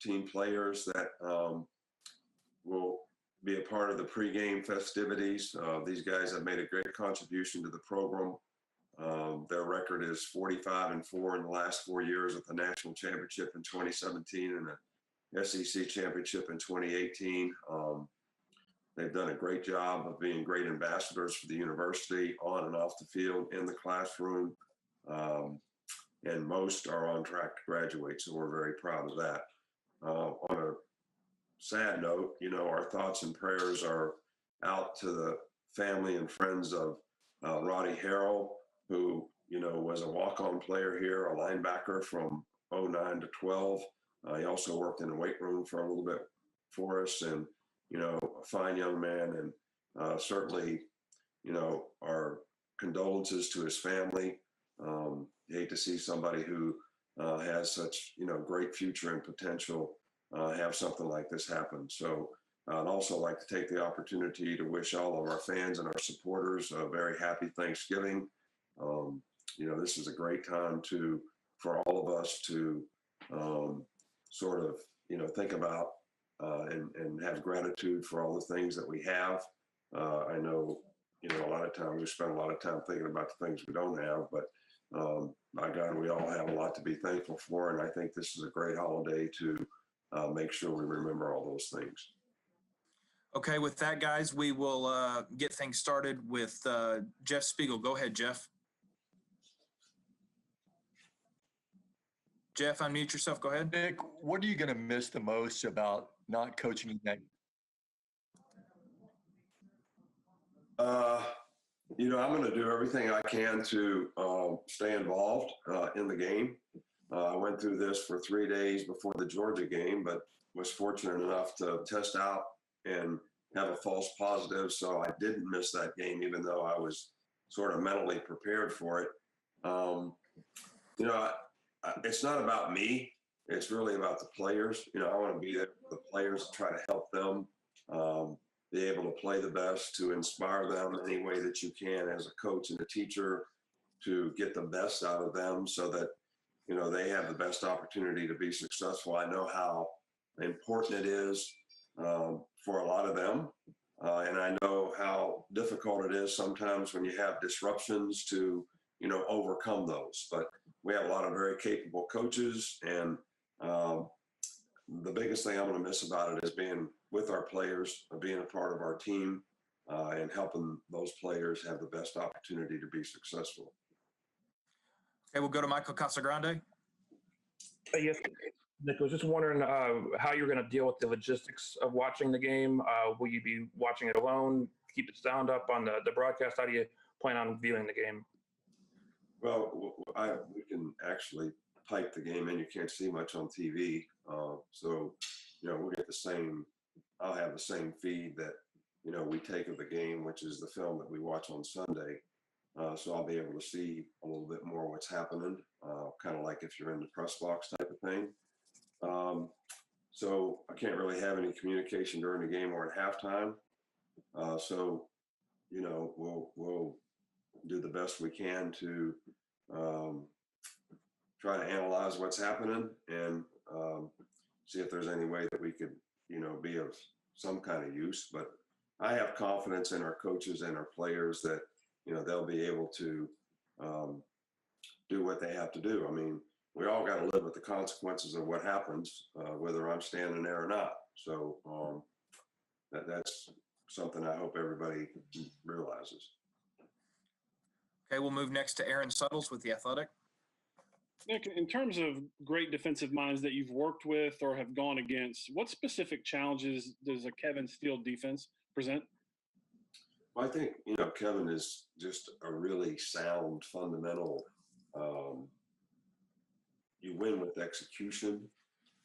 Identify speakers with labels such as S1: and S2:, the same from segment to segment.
S1: team players that will be a part of the pregame festivities. These guys have made a great contribution to the program. Their record is 45-4 in the last 4 years with the national championship in 2017 and the SEC championship in 2018. They've done a great job of being great ambassadors for the university on and off the field, in the classroom, and most are on track to graduate, so we're very proud of that. On a sad note, our thoughts and prayers are out to the family and friends of Roddy Harrell, who, was a walk-on player here, a linebacker from 09 to 12. He also worked in the weight room for a little bit for us, and, a fine young man, and certainly, our condolences to his family. Hate to see somebody who has such, great future and potential have something like this happen. So I'd also like to take the opportunity to wish all of our fans and our supporters a very happy Thanksgiving. This is a great time for all of us to sort of, think about and have gratitude for all the things that we have. I know, a lot of times we spend a lot of time thinking about the things we don't have, but my God, we all have a lot to be thankful for. And I think this is a great holiday to make sure we remember all those things.
S2: Okay, with that, guys, we will get things started with Jeff Spiegel. Go ahead, Jeff. Jeff, unmute yourself. Go ahead.
S3: Nick, what are you going to miss the most about not coaching that?
S1: I'm going to do everything I can to stay involved in the game. I went through this for 3 days before the Georgia game, but was fortunate enough to test out and have a false positive. So I didn't miss that game, even though I was sort of mentally prepared for it. It's not about me. It's really about the players. I want to be there for the players to try to help them be able to play the best, to inspire them any way that you can as a coach and a teacher, to get the best out of them so that, they have the best opportunity to be successful. I know how important it is for a lot of them. And I know how difficult it is sometimes when you have disruptions to, overcome those. But we have a lot of very capable coaches, and the biggest thing I'm going to miss about it is being with our players, being a part of our team, and helping those players have the best opportunity to be successful.
S2: Okay, we'll go to Michael Casagrande.
S4: Yes, Nick, I was just wondering how you're going to deal with the logistics of watching the game. Will you be watching it alone, keep the sound up on the broadcast? How do you plan on viewing the game?
S1: Well, we can actually pipe the game in. You can't see much on TV. So, we'll get the same, I'll have the same feed that, we take of the game, which is the film that we watch on Sunday. So I'll be able to see a little bit more what's happening, kind of like if you're in the press box type of thing. So I can't really have any communication during the game or at halftime. So, we'll do the best we can to try to analyze what's happening and see if there's any way that we could, be of some kind of use. But I have confidence in our coaches and our players that, they'll be able to do what they have to do. I mean, we all got to live with the consequences of what happens, whether I'm standing there or not. So that's something I hope everybody realizes.
S2: Okay, we'll move next to Aaron Suttles with The Athletic.
S5: Nick, in terms of great defensive minds that you've worked with or have gone against, what specific challenges does a Kevin Steele defense present?
S1: Well, I think, Kevin is just a really sound, fundamental. You win with execution.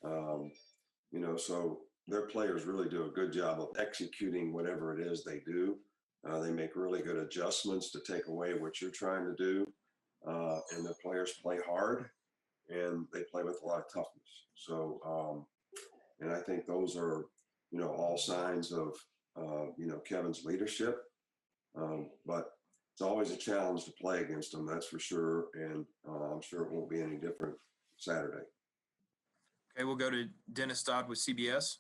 S1: So their players really do a good job of executing whatever it is they do. They make really good adjustments to take away what you're trying to do. And the players play hard, and they play with a lot of toughness. So, and I think those are, all signs of, Kevin's leadership. But it's always a challenge to play against them, that's for sure. And I'm sure it won't be any different Saturday.
S2: Okay, we'll go to Dennis Dodd with CBS.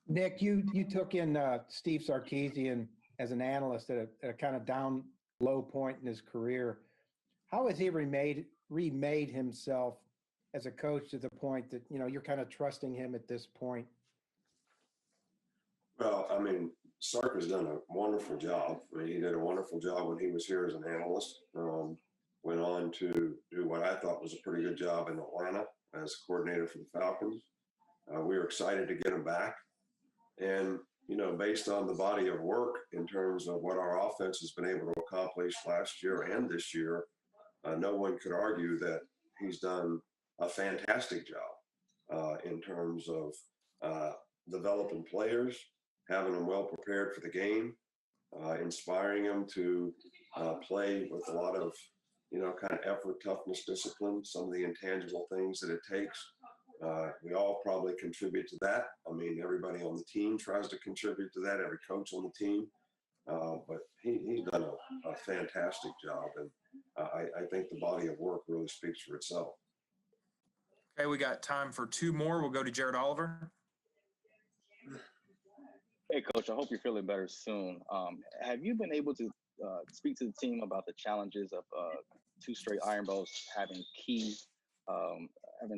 S6: Nick, you took in Steve Sarkeesian as an analyst at a kind of down low point in his career. How has he remade himself as a coach to the point that, you know, you're kind of trusting him at this point?
S1: Well, I mean, Sark has done a wonderful job. I mean, he did a wonderful job when he was here as an analyst. Went on to do what I thought was a pretty good job in Atlanta as coordinator for the Falcons. We were excited to get him back. And, you know, based on the body of work in terms of what our offense has been able to accomplish last year and this year, no one could argue that he's done a fantastic job in terms of developing players, having them well prepared for the game, inspiring them to play with a lot of, you know, kind of effort, toughness, discipline, some of the intangible things that it takes. We all probably contribute to that. I mean, everybody on the team tries to contribute to that, every coach on the team. But he's done a fantastic job. And I think the body of work really speaks for itself.
S2: Okay, we got time for two more. We'll go to Jared Oliver.
S7: Hey, Coach, I hope you're feeling better soon. Have you been able to speak to the team about the challenges of 2 straight Iron Bowls, having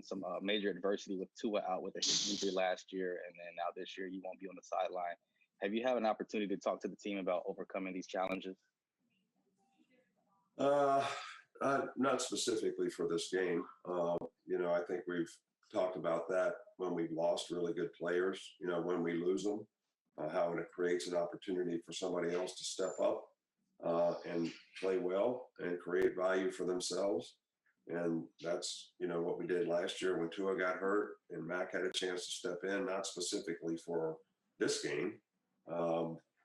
S7: some major adversity with Tua out with a hip injury last year, and then now this year you won't be on the sideline? Have you had an opportunity to talk to the team about overcoming these challenges?
S1: Not specifically for this game. You know, I think we've talked about that when we've lost really good players, you know, when we lose them, how it creates an opportunity for somebody else to step up and play well and create value for themselves. And that's, you know, what we did last year when Tua got hurt and Mac had a chance to step in, not specifically for this game.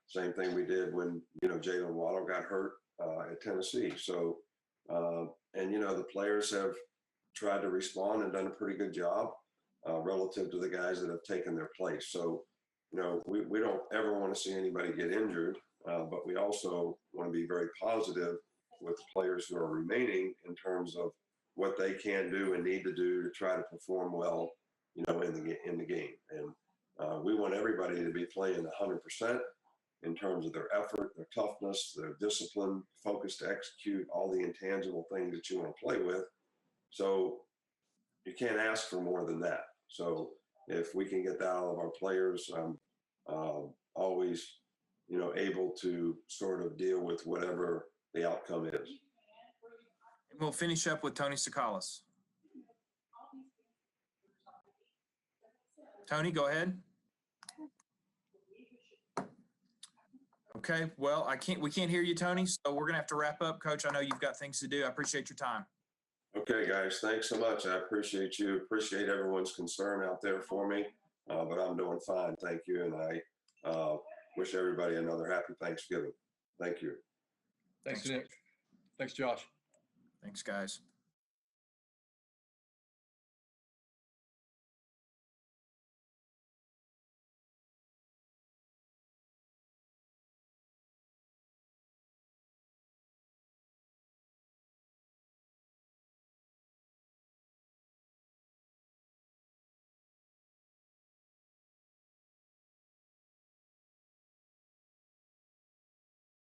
S1: Same thing we did when, you know, Jalen Waddle got hurt at Tennessee. So, and, you know, the players have tried to respond and done a pretty good job relative to the guys that have taken their place. So, you know, we don't ever want to see anybody get injured, but we also want to be very positive with the players who are remaining in terms of what they can do and need to do to try to perform well, you know, in the game. And we want everybody to be playing 100% in terms of their effort, their toughness, their discipline, focus to execute, all the intangible things that you want to play with. So you can't ask for more than that. So if we can get that out of our players, I'm always, you know, able to sort of deal with whatever the outcome is.
S2: And we'll finish up with Tony Sakalas. Tony, go ahead. Okay, well, we can't hear you, Tony, so we're gonna have to wrap up. Coach, I know you've got things to do. I appreciate your time.
S1: Okay, guys, thanks so much. I appreciate you. Appreciate everyone's concern out there for me, but I'm doing fine. Thank you. And I wish everybody another happy Thanksgiving. Thank you.
S3: Thanks,
S2: Thanks,
S3: Nick. Thanks, Josh.
S2: Thanks, guys.